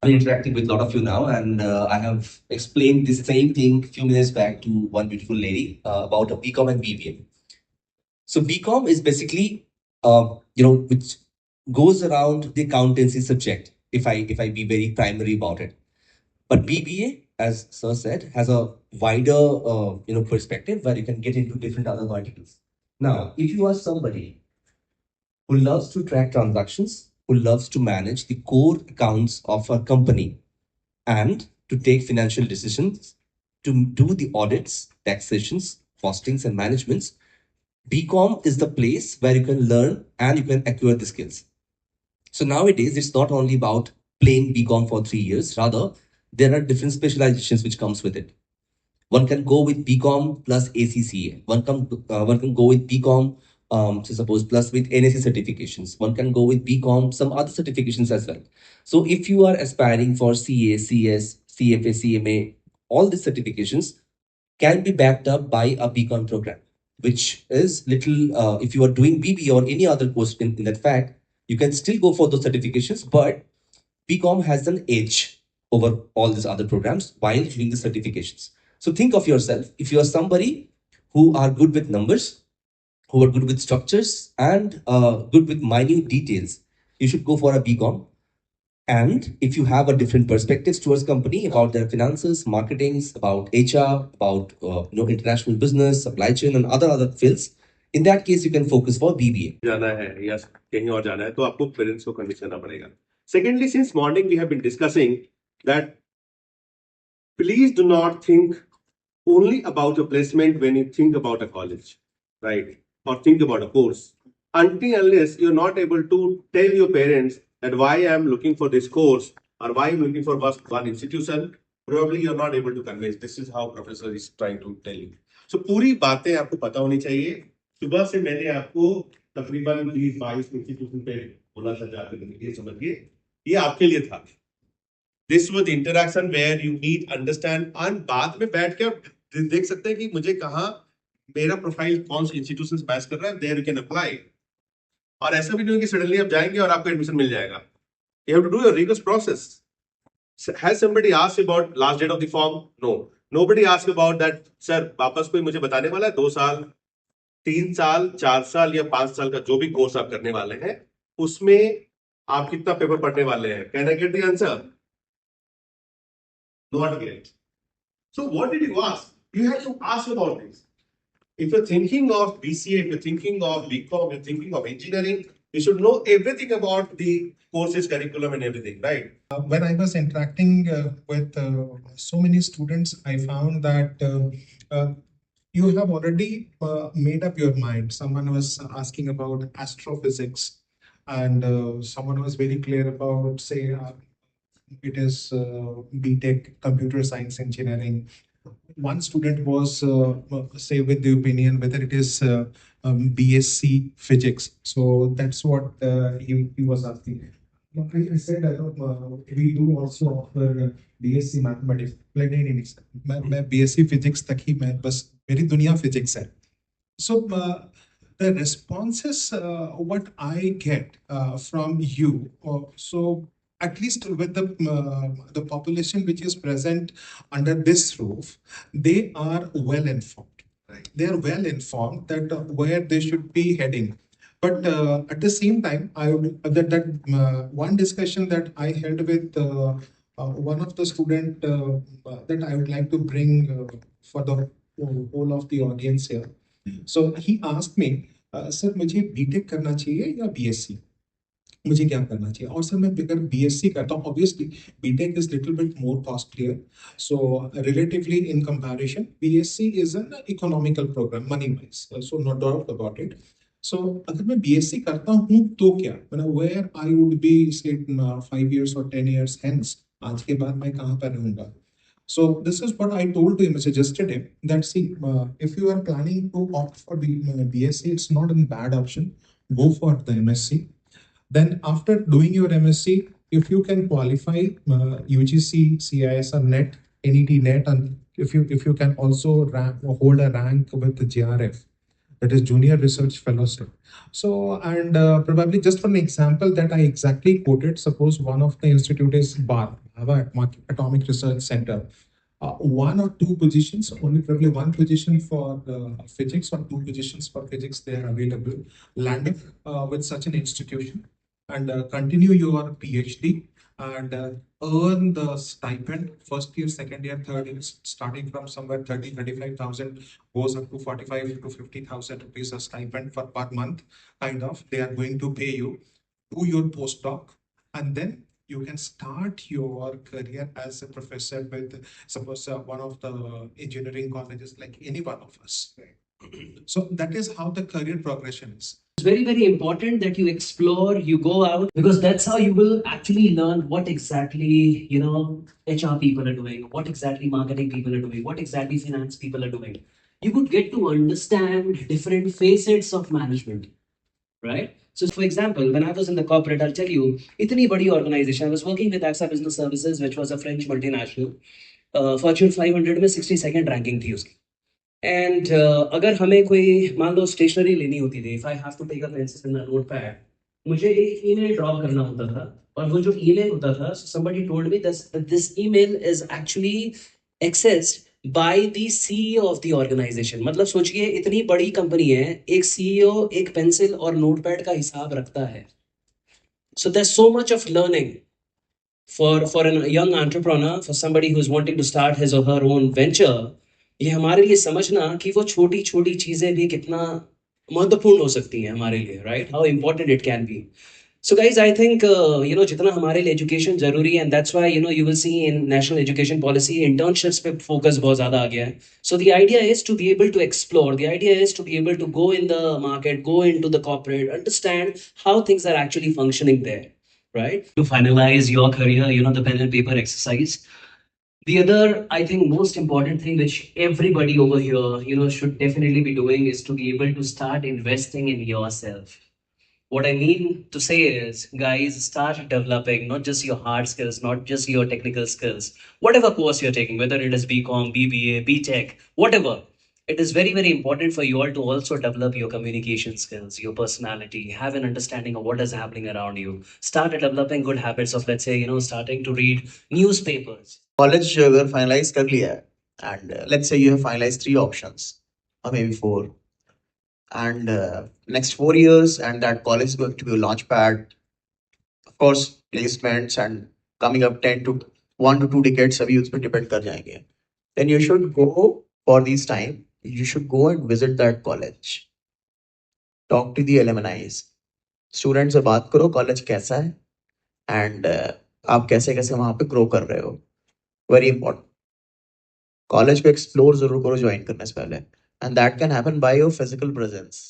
I'm interacting with a lot of you now, and I have explained this same thing a few minutes back to one beautiful lady about a BCom and BBA. So BCom is basically, which goes around the accountancy subject. If I be very primary about it, but BBA, as Sir said, has a wider, perspective where you can get into different other verticals. Now, if you are somebody who loves to track transactions, who loves to manage the core accounts of a company, and to take financial decisions, to do the audits, taxations, costings, and managements, BCom is the place where you can learn and you can acquire the skills. So nowadays, it's not only about plain BCom for 3 years. Rather, there are different specializations which comes with it. One can go with BCom plus ACCA. One can go with BCom, so suppose plus with NSE certifications. One can go with BCom, some other certifications as well. So if you are aspiring for CA, CS, CFA, CMA, all these certifications can be backed up by a BCom program, which is little, if you are doing BB or any other course in that fact, you can still go for those certifications, but BCom has an edge over all these other programs while doing the certifications. So think of yourself, if you are somebody who are good with numbers, who are good with structures, and good with minute details, you should go for a BCom. And if you have a different perspectives towards company about their finances, marketings, about HR, about international business, supply chain, and other fields, in that case, you can focus for BBA. जाना है या कहीं और जाना है तो आपको parents को कन्विंस करना पड़ेगा. Secondly, since morning we have been discussing that please do not think only about a placement when you think about a college, right? Or think about a course. Until unless you're not able to tell your parents that why I'm looking for this course or why I'm looking for one institution, probably you're not able to convince. This is how professor is trying to tell you. So पूरी बातें आपको पता होनी चाहिए. सुबह से मैंने आपको तकरीबन 20-22 इंस्टीट्यूशन पे बोला था जाकर ये समझिए ये आपके लिए था. This was the interaction where you meet, understand, and बाद में बैठ के आप देख सकते हैं कि मुझे कहाँ मेरा प्रोफाइल कौन से इंस्टीट्यूशन से मैच कर रहा है. There you can apply. और ऐसा भी नहीं कि सडनली आप जाएंगे और आपको एडमिशन मिल जाएगा. You have to do a rigorous process. Has somebody asked about last date of the form? No. Nobody asked about that. Sir, वापस कोई मुझे बताने वाला है 2 साल, 3 साल, 4 साल या 5 साल का जो भी कोर्स आप करने वाले हैं उसमें आप कितना पेपर पढ़ने वाले हैं? Can I get the answer? Not yet. So what did you ask? You have to ask about this. If you're thinking of BCA, if you're thinking of BCom, you're thinking of engineering, you should know everything about the courses, curriculum, and everything, right? When I was interacting with so many students, I found that you have already made up your mind. Someone was asking about astrophysics, and someone was very clear about, say, it is BTech, computer science engineering. One student was, say, with the opinion whether it is BSc physics. So that's what he was asking. I said, we do also offer BSc mathematics. मैं BSc physics तक ही मैं बस मेरी दुनिया physics है. So the responses what I get from you, so at least with the population which is present under this roof, they are well informed. Right. They are well informed that where they should be heading. But at the same time, I would that one discussion that I held with one of the student that I would like to bring for the whole of the audience here. So he asked me, sir मुझे BTech करना चाहिए या BSc, मुझे क्या करना चाहिए? और sir मैं अगर बीएससी करता हूँ, obviously BTech is little bit more costlier, so relatively in comparison BSc is an economical programme money wise, so no doubt about it. So अगर मैं बीएससी करता हूँ तो क्या, मतलब वेयर आई वुड बी से 5 years or 10 years hence, आज के बाद मैं कहाँ पर रहूँगा? So this is what I told him, suggested him that see, if you are planning to opt for BSc, it's not a bad option. Go for the MSc. Then after doing your MSc, if you can qualify UGC, CIS, or NET, NET, NET, and if you can also hold a rank with the JRF, that is Junior Research Fellowship. So, and probably just for an example that I exactly quoted, suppose one of the institute is BAR, Atomic Research Center. One or two positions, only probably one position for physics or two positions for physics, they are available. Land up with such an institution and continue your PhD and earn the stipend first year, second year, third year, starting from somewhere 35,000 goes up to 45 to 50,000 rupees a stipend for per month. Kind of, they are going to pay you, do your postdoc, and then you can start your career as a professor with, suppose, one of the engineering colleges, like any one of us. So that is how the career progression is. It's very, very important that you explore, you go out, because that's how you will actually learn what exactly, HR people are doing, what exactly marketing people are doing, what exactly finance people are doing. You could get to understand different facets of management, right? So, for example, when I was in the corporate, I'll tell you, itni badi organization, I was working with AXA Business Services, which was a French multinational. Fortune 500 में 62nd ranking थी उसकी. And अगर हमें कोई मान लो stationery लेनी होती थी, if I have to take a pencil and a notepad, मुझे एक ईमेल ड्रॉप करना होता था, और वो जो ईमेल होता था, somebody told me this email is actually accessed by the CEO of the organization. मतलब सोचिए, इतनी बड़ी कंपनी है, एक CEO एक पेंसिल और नोटपैड का हिसाब रखता है. So there's so much of learning for a young entrepreneur, for somebody who's wanting to start his or her own venture. ये हमारे लिए समझना कि वो छोटी छोटी चीजें भी कितना महत्वपूर्ण हो सकती हैं हमारे लिए, right? How important it can be. So guys, I think जितना हमारे लिए एजुकेशन जरूरी है, and that's why you will see in national education policy internships पे focus बहुत ज्यादा आ गया है. So the idea is to be able to explore, the idea is to be able to go in the market, go into the corporate, understand how things are actually functioning there, right? To finalize your career, the pen and paper exercise. The other, I think, most important thing which everybody over here, should definitely be doing is to be able to start investing in yourself. What I mean to say is, guys, start developing not just your hard skills, not just your technical skills, whatever course you're taking, whether it is BCom, BBA, BTech, whatever. It is very, very important for you all to also develop your communication skills, your personality, have an understanding of what is happening around you. Start developing good habits of, let's say, starting to read newspapers. College अगर finalize कर लिया है, and let's say you have finalized 3 options or maybe 4, and next 4 years, and that college is going to be a launch pad. Of course, placements and coming up 10 to 1 to 2 decades अभी उस पर depend कर जाएंगे. Then you should go for this time. You should go and visit that college. Talk to the alumni. Students से बात करो, college कैसा है, and आप कैसे कैसे वहाँ पे grow कर रहे हो. Very important. College को explore जरूर करो join करने से पहले, and that can happen by your physical presence.